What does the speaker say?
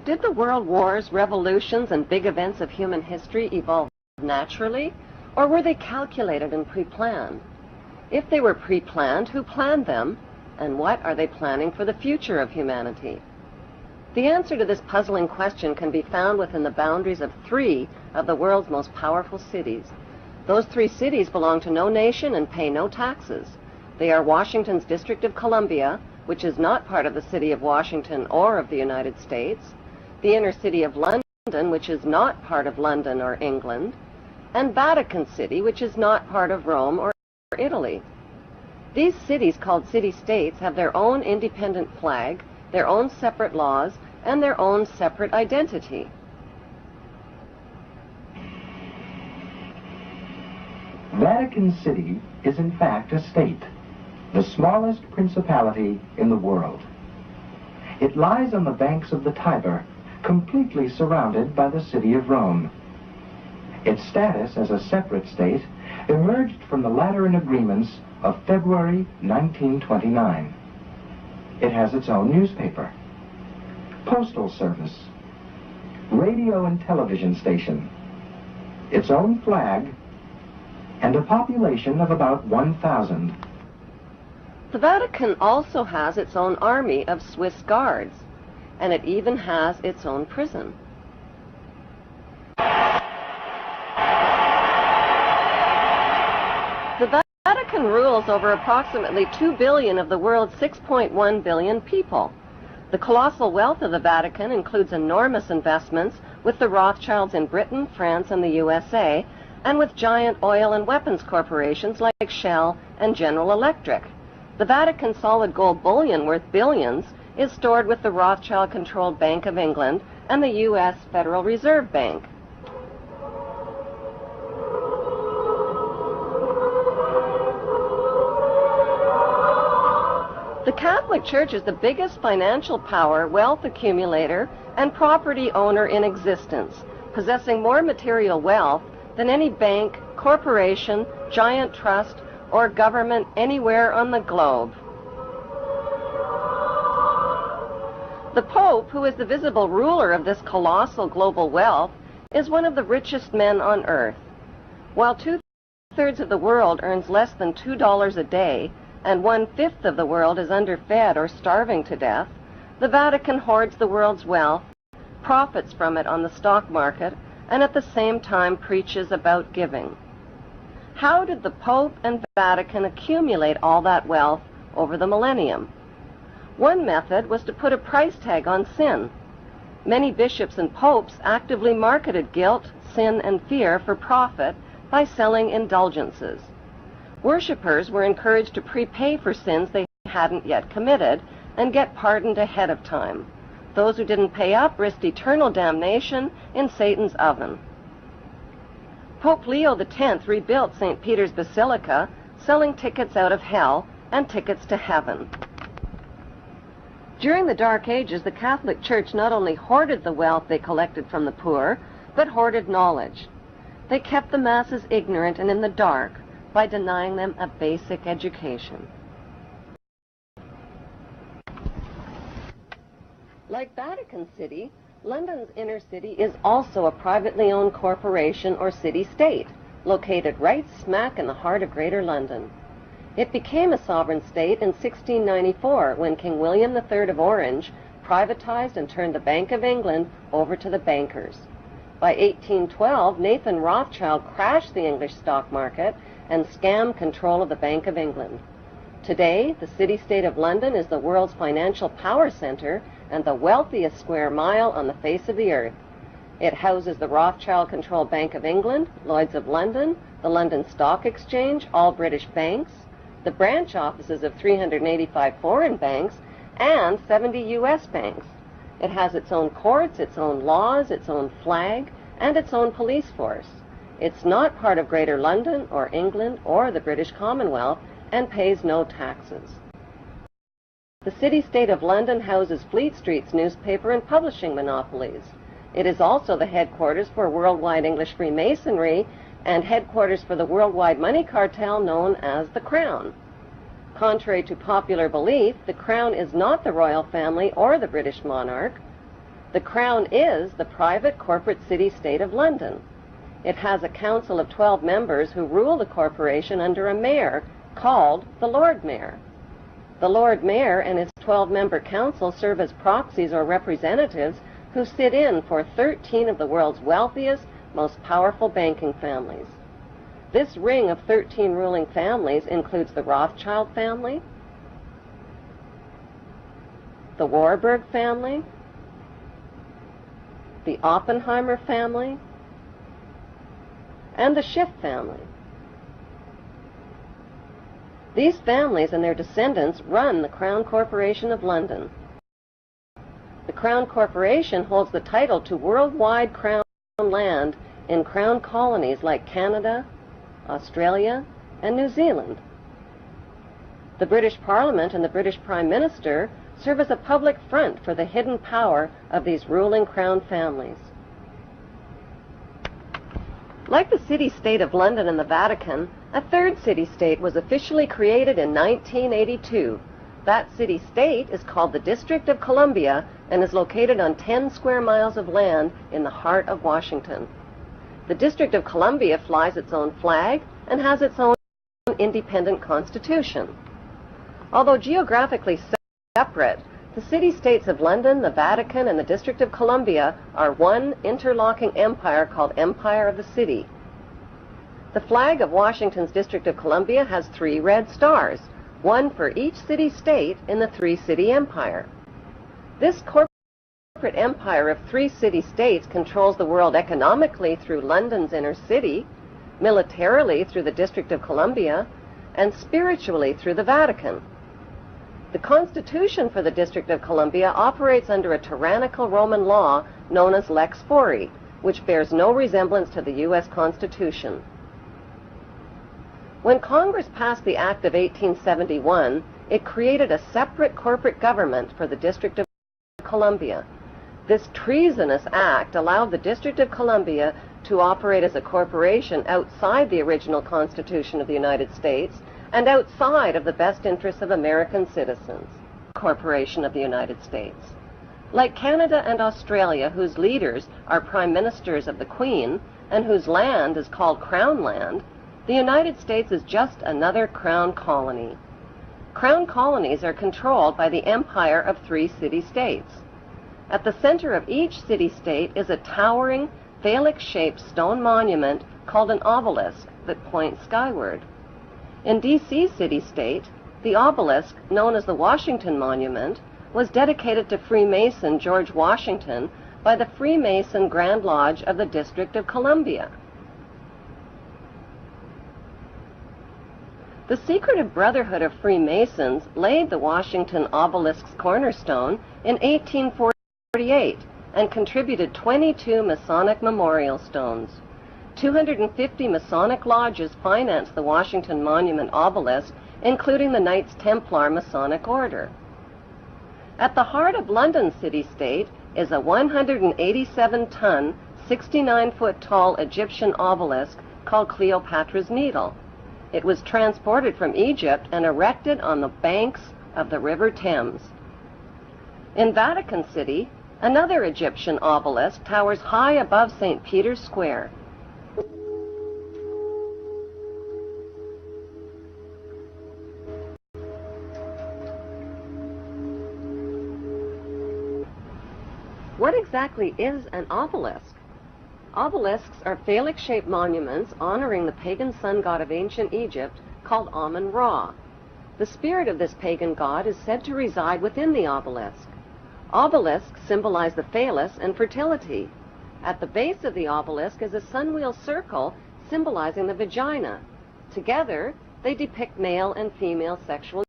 Did the world wars, revolutions, and big events of human history evolve naturally, or were they calculated and pre-planned? If they were pre-planned, who planned them, and what are they planning for the future of humanity? The answer to this puzzling question can be found within the boundaries of 3 of the world's most powerful cities. Those 3 cities belong to no nation and pay no taxes. They are Washington's District of Columbia, which is not part of the city of Washington or of the United States, the inner city of London, which is not part of London or England, and Vatican City, which is not part of Rome or Italy. These cities, called city-states, have their own independent flag, their own separate laws, and their own separate identity. Vatican City is in fact a state, the smallest principality in the world. It lies on the banks of the Tiber, completely surrounded by the city of Rome. Its status as a separate state emerged from the Lateran Agreements of February 1929. It has its own newspaper, postal service, radio and television station, its own flag, and a population of about 1,000. The Vatican also has its own army of Swiss guards, and it even has its own prison. The Vatican rules over approximately 2 billion of the world's 6.1 billion people. The colossal wealth of the Vatican includes enormous investments with the Rothschilds in Britain, France, and the USA, and with giant oil and weapons corporations like Shell and General Electric. The Vatican solid gold bullion worth billions is stored with the Rothschild-controlled Bank of England and the U.S. Federal Reserve Bank. The Catholic Church is the biggest financial power, wealth accumulator, and property owner in existence, possessing more material wealth than any bank, corporation, giant trust, or government anywhere on the globe. The Pope, who is the visible ruler of this colossal global wealth, is one of the richest men on earth. While 2/3 of the world earns less than $2 a day, and 1/5 of the world is underfed or starving to death, the Vatican hoards the world's wealth, profits from it on the stock market, and at the same time preaches about giving. How did the Pope and Vatican accumulate all that wealth over the millennium? One method was to put a price tag on sin. Many bishops and popes actively marketed guilt, sin, and fear for profit by selling indulgences. Worshippers were encouraged to prepay for sins they hadn't yet committed and get pardoned ahead of time. Those who didn't pay up risked eternal damnation in Satan's oven. Pope Leo X rebuilt St. Peter's Basilica, selling tickets out of hell and tickets to heaven. During the Dark Ages, the Catholic Church not only hoarded the wealth they collected from the poor, but hoarded knowledge. They kept the masses ignorant and in the dark by denying them a basic education. Like Vatican City, London's inner city is also a privately owned corporation or city-state, located right smack in the heart of Greater London. It became a sovereign state in 1694 when King William III of Orange privatized and turned the Bank of England over to the bankers. By 1812, Nathan Rothschild crashed the English stock market and scammed control of the Bank of England. Today, the city-state of London is the world's financial power center and the wealthiest square mile on the face of the earth. It houses the Rothschild-controlled Bank of England, Lloyd's of London, the London Stock Exchange, all British banks, the branch offices of 385 foreign banks, and 70 U.S. banks. It has its own courts, its own laws, its own flag, and its own police force. It's not part of Greater London or England or the British Commonwealth and pays no taxes. The city-state of London houses Fleet Street's newspaper and publishing monopolies. It is also the headquarters for worldwide English Freemasonry and headquarters for the worldwide money cartel known as the Crown. Contrary to popular belief, the Crown is not the royal family or the British monarch. The Crown is the private corporate city-state of London. It has a council of 12 members who rule the corporation under a mayor called the Lord Mayor. The Lord Mayor and his 12-member council serve as proxies or representatives who sit in for 13 of the world's wealthiest, most powerful banking families. This ring of 13 ruling families includes the Rothschild family, the Warburg family, the Oppenheimer family, and the Schiff family. These families and their descendants run the Crown Corporation of London. The Crown Corporation holds the title to worldwide Crown land in Crown colonies like Canada, Australia, and New Zealand. The British Parliament and the British Prime Minister serve as a public front for the hidden power of these ruling Crown families. Like the city-state of London and the Vatican, a third city-state was officially created in 1982. That city-state is called the District of Columbia and is located on 10 square miles of land in the heart of Washington. The District of Columbia flies its own flag and has its own independent constitution. Although geographically separate, the city-states of London, the Vatican, and the District of Columbia are one interlocking empire called Empire of the City. The flag of Washington's District of Columbia has 3 red stars, one for each city-state in the 3-city empire. This corporate empire of 3 city-states controls the world economically through London's inner city, militarily through the District of Columbia, and spiritually through the Vatican. The Constitution for the District of Columbia operates under a tyrannical Roman law known as Lex Fori, which bears no resemblance to the U.S. Constitution. When Congress passed the Act of 1871, it created a separate corporate government for the District of Columbia. This treasonous act allowed the District of Columbia to operate as a corporation outside the original Constitution of the United States and outside of the best interests of American citizens. Corporation of the United States. Like Canada and Australia, whose leaders are prime ministers of the Queen and whose land is called Crown land, the United States is just another Crown colony. Crown colonies are controlled by the empire of 3 city-states. At the center of each city-state is a towering, phallic-shaped stone monument called an obelisk that points skyward. In D.C. city-state, the obelisk, known as the Washington Monument, was dedicated to Freemason George Washington by the Freemason Grand Lodge of the District of Columbia. The secretive Brotherhood of Freemasons laid the Washington obelisk's cornerstone in 1848 and contributed 22 Masonic memorial stones. 250 Masonic lodges financed the Washington Monument obelisk, including the Knights Templar Masonic Order. At the heart of London city-state is a 187-ton, 69-foot-tall Egyptian obelisk called Cleopatra's Needle. It was transported from Egypt and erected on the banks of the River Thames. In Vatican City, another Egyptian obelisk towers high above St. Peter's Square. What exactly is an obelisk? Obelisks are phallic-shaped monuments honoring the pagan sun god of ancient Egypt called Amun-Ra. The spirit of this pagan god is said to reside within the obelisk. Obelisks symbolize the phallus and fertility. At the base of the obelisk is a sun-wheel circle symbolizing the vagina. Together, they depict male and female sexual